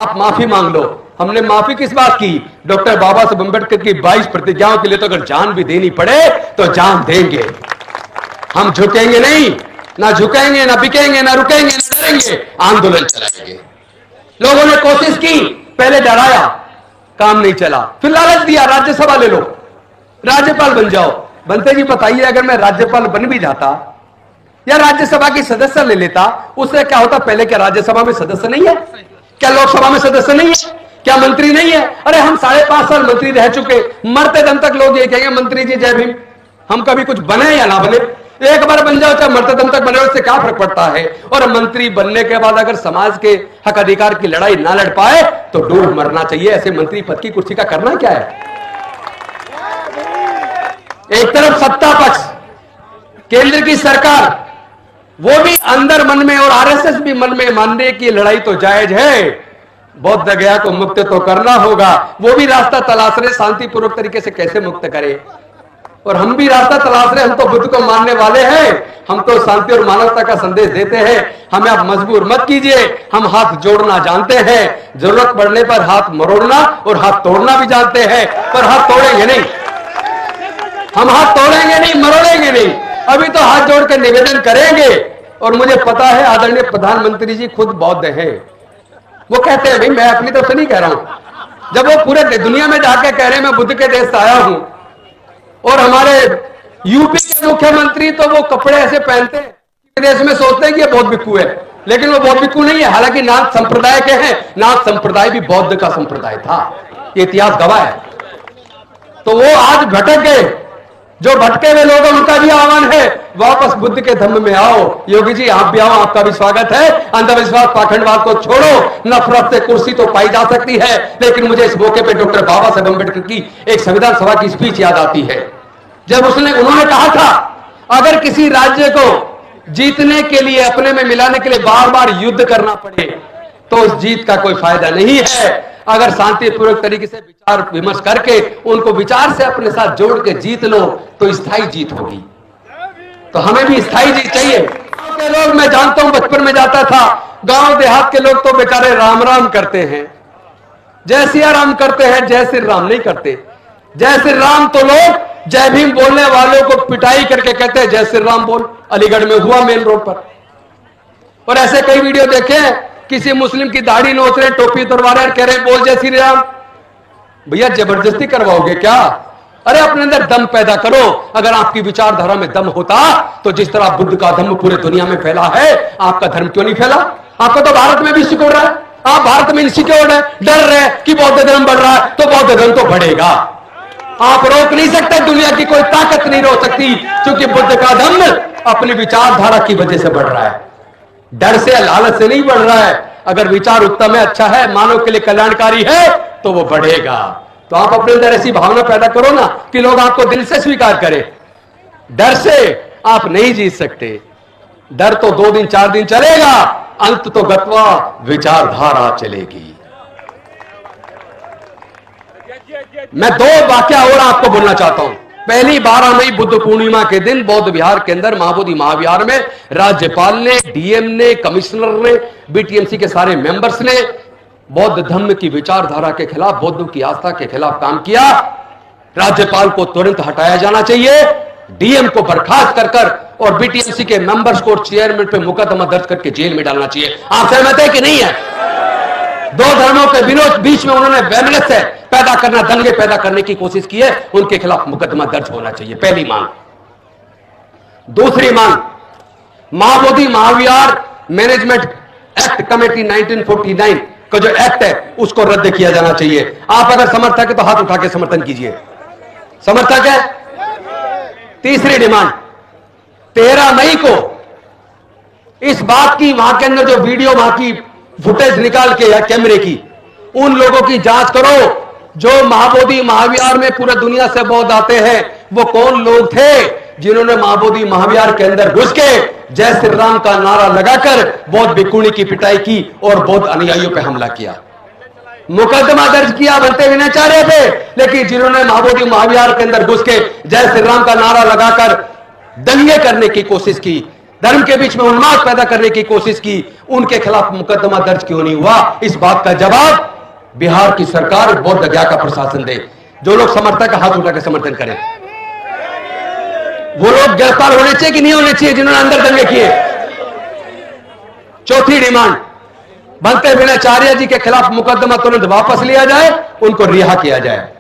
आप माफी मांग लो। हमने माफी किस बात की? डॉक्टर बाबा साहब अम्बेडकर की 22 प्रतिज्ञाओं के लिए तो अगर जान भी देनी पड़े तो जान देंगे। हम झुकेंगे नहीं, ना झुकेंगे, ना बिकेंगे, ना रुकेंगे, ना डरेंगे, आंदोलन चलाएंगे। लोगों ने कोशिश की, पहले डराया, काम नहीं चला, फिर लालच दिया, राज्यसभा ले लो, राज्यपाल बन जाओ। बनते जी बताइए, अगर मैं राज्यपाल बन भी जाता या राज्यसभा की सदस्य ले लेता, उससे क्या होता? पहले क्या राज्यसभा में सदस्य नहीं है? क्या लोकसभा में सदस्य नहीं है? क्या मंत्री नहीं है? अरे हम 5.5 साल मंत्री रह चुके, मरते दम तक लोग ये कहेंगे मंत्री जी जय भीम। हम कभी कुछ बने या ना बने, एक बार बन जाओ, चाहे मरते दम तक बने, उससे क्या फर्क पड़ता है? और मंत्री बनने के बाद अगर समाज के हक अधिकार की लड़ाई ना लड़ पाए तो डूब मरना चाहिए। ऐसे मंत्री पद की कुर्सी का करना क्या है? एक तरफ सत्ता पक्ष, केंद्र की सरकार, वो भी अंदर मन में और आरएसएस भी मन में मानने की लड़ाई तो जायज है, बौद्ध गया को मुक्त तो करना होगा। वो भी रास्ता तलाश रहे शांतिपूर्वक तरीके से कैसे मुक्त करें, और हम भी रास्ता तलाश रहे। हम तो बुद्ध को मानने वाले हैं, हम तो शांति और मानवता का संदेश देते हैं। हमें आप मजबूर मत कीजिए, हम हाथ जोड़ना जानते हैं, जरूरत पड़ने पर हाथ मरोड़ना और हाथ तोड़ना भी जानते हैं, पर हाथ तोड़ेंगे नहीं। हम हाथ तोड़ेंगे नहीं, मरोड़ेंगे नहीं, अभी तो हाथ जोड़ के निवेदन करेंगे। और मुझे पता है आदरणीय प्रधानमंत्री जी खुद बौद्ध हैं, वो कहते हैं, भाई मैं अपनी तरफ से नहीं कह रहा हूं, जब वो पूरे दुनिया में जाके कह रहे हैं मैं बुद्ध के देश से आया हूं, और हमारे यूपी के मुख्यमंत्री तो वो कपड़े ऐसे पहनते हैं, देश में सोचते हैं कि ये बौद्ध भिक्खु है, लेकिन वो बौद्ध भिक्खु नहीं है। हालांकि नाथ संप्रदाय के हैं, नाथ संप्रदाय भी बौद्ध का संप्रदाय था, ये इतिहास गवाह है। तो वो आज भटक गए, जो भटके हुए लोग, उनका भी आह्वान है वापस बुद्ध के धम्म में आओ। योगी जी आप भी आओ, आपका भी स्वागत है। अंधविश्वास पाखंडवाद को छोड़ो, नफरत से कुर्सी तो पाई जा सकती है, लेकिन मुझे इस मौके पे डॉक्टर बाबा साहब अम्बेडकर की एक संविधान सभा की स्पीच याद आती है, जब उन्होंने कहा था अगर किसी राज्य को जीतने के लिए, अपने में मिलाने के लिए बार बार युद्ध करना पड़े तो उस जीत का कोई फायदा नहीं है। अगर शांतिपूर्वक तरीके से विचार विमर्श करके उनको विचार से अपने साथ जोड़ के जीत लो तो स्थायी जीत होगी। तो हमें भी स्थायी जीत चाहिए। गांव के लोग, मैं जानता हूं, बचपन में जाता था, गांव देहात के लोग तो बेचारे राम राम करते हैं, जय सिया राम करते हैं, जय श्री राम नहीं करते। जय श्री राम तो लोग जय भीम बोलने वालों को पिटाई करके कहते हैं जय श्री राम बोल। अलीगढ़ में हुआ मेन रोड पर, और ऐसे कई वीडियो देखे हैं, किसी मुस्लिम की दाढ़ी नोच रहे, टोपी उतरवा रहे, कह रहे बोल जय श्री राम। भैया जबरदस्ती करवाओगे क्या? अरे अपने अंदर दम पैदा करो। अगर आपकी विचारधारा में दम होता तो जिस तरह बुद्ध का धम्म पूरे दुनिया में फैला है, आपका धर्म क्यों नहीं फैला? आपका तो भारत में भी सिकुड़ रहा है, आप भारत में इनसिक्योर है, डर रहे कि बौद्ध धर्म बढ़ रहा है, तो बौद्ध धर्म तो बढ़ेगा। आप रोक नहीं सकते, दुनिया की कोई ताकत नहीं रोक सकती, क्योंकि बुद्ध का धम्म अपनी विचारधारा की वजह से बढ़ रहा है, डर से, लालच से नहीं बढ़ रहा है। अगर विचार उत्तम है, अच्छा है, मानव के लिए कल्याणकारी है तो वो बढ़ेगा। तो आप अपने अंदर ऐसी भावना पैदा करो ना कि लोग आपको दिल से स्वीकार करें। डर से आप नहीं जीत सकते, डर तो 2 दिन 4 दिन चलेगा, अंत तो गत्वा विचारधारा चलेगी। मैं 2 वाक्य और आपको बोलना चाहता हूं। पहली 12 मई बुद्ध पूर्णिमा के दिन बौद्ध विहार के अंदर, महाबोधि महाविहार में राज्यपाल ने, डीएम ने, कमिश्नर ने, बीटीएमसी के सारे मेंबर्स ने बौद्ध धर्म की विचारधारा के खिलाफ, बौद्धों की आस्था के खिलाफ काम किया। राज्यपाल को तुरंत हटाया जाना चाहिए, डीएम को बर्खास्त कर और बीटीएमसी के मेंबर्स को, चेयरमैन पे मुकदमा दर्ज करके जेल में डालना चाहिए। आप सहमत है कि नहीं है? 2 धर्मों के बीच में उन्होंने वैमनस्य पैदा करना, दंगे पैदा करने की कोशिश की है, उनके खिलाफ मुकदमा दर्ज होना चाहिए। पहली मांग। दूसरी मांग, महाबोधि महाविहार मैनेजमेंट एक्ट कमेटी 1949 का जो एक्ट है उसको रद्द किया जाना चाहिए। आप अगर समर्थक है तो हाथ उठा के समर्थन कीजिए। समर्थक है? तीसरी डिमांड, 13 मई को इस बात की, वहां के अंदर जो वीडियो, वहां की फुटेज निकाल के या कैमरे की, उन लोगों की जांच करो जो महाबोधि महाविहार में पूरे दुनिया से बौद्ध आते हैं। वो कौन लोग थे जिन्होंने महाबोधि महाविहार के अंदर घुस के जय श्री राम का नारा लगाकर बौद्ध भिक्षुणी की पिटाई की और बौद्ध अनुयायियों पर हमला किया, मुकदमा दर्ज किया, बनते भी नहीं चाह रहे थे, लेकिन जिन्होंने महाबोधि महाविहार के अंदर घुस के जय श्री राम का नारा लगाकर दंगे करने की कोशिश की, धर्म के बीच में उन्माद पैदा करने की कोशिश की, उनके खिलाफ मुकदमा दर्ज क्यों नहीं हुआ? इस बात का जवाब बिहार की सरकार, बोध गया का प्रशासन दे। जो लोग समर्थक हाथ उठा के समर्थन करें, वो लोग गिरफ्तार होने चाहिए कि नहीं होने चाहिए जिन्होंने अंदर दंगे किए? चौथी डिमांड, बनते विनय चार्य जी के खिलाफ मुकदमा तुरंत वापस लिया जाए, उनको रिहा किया जाए।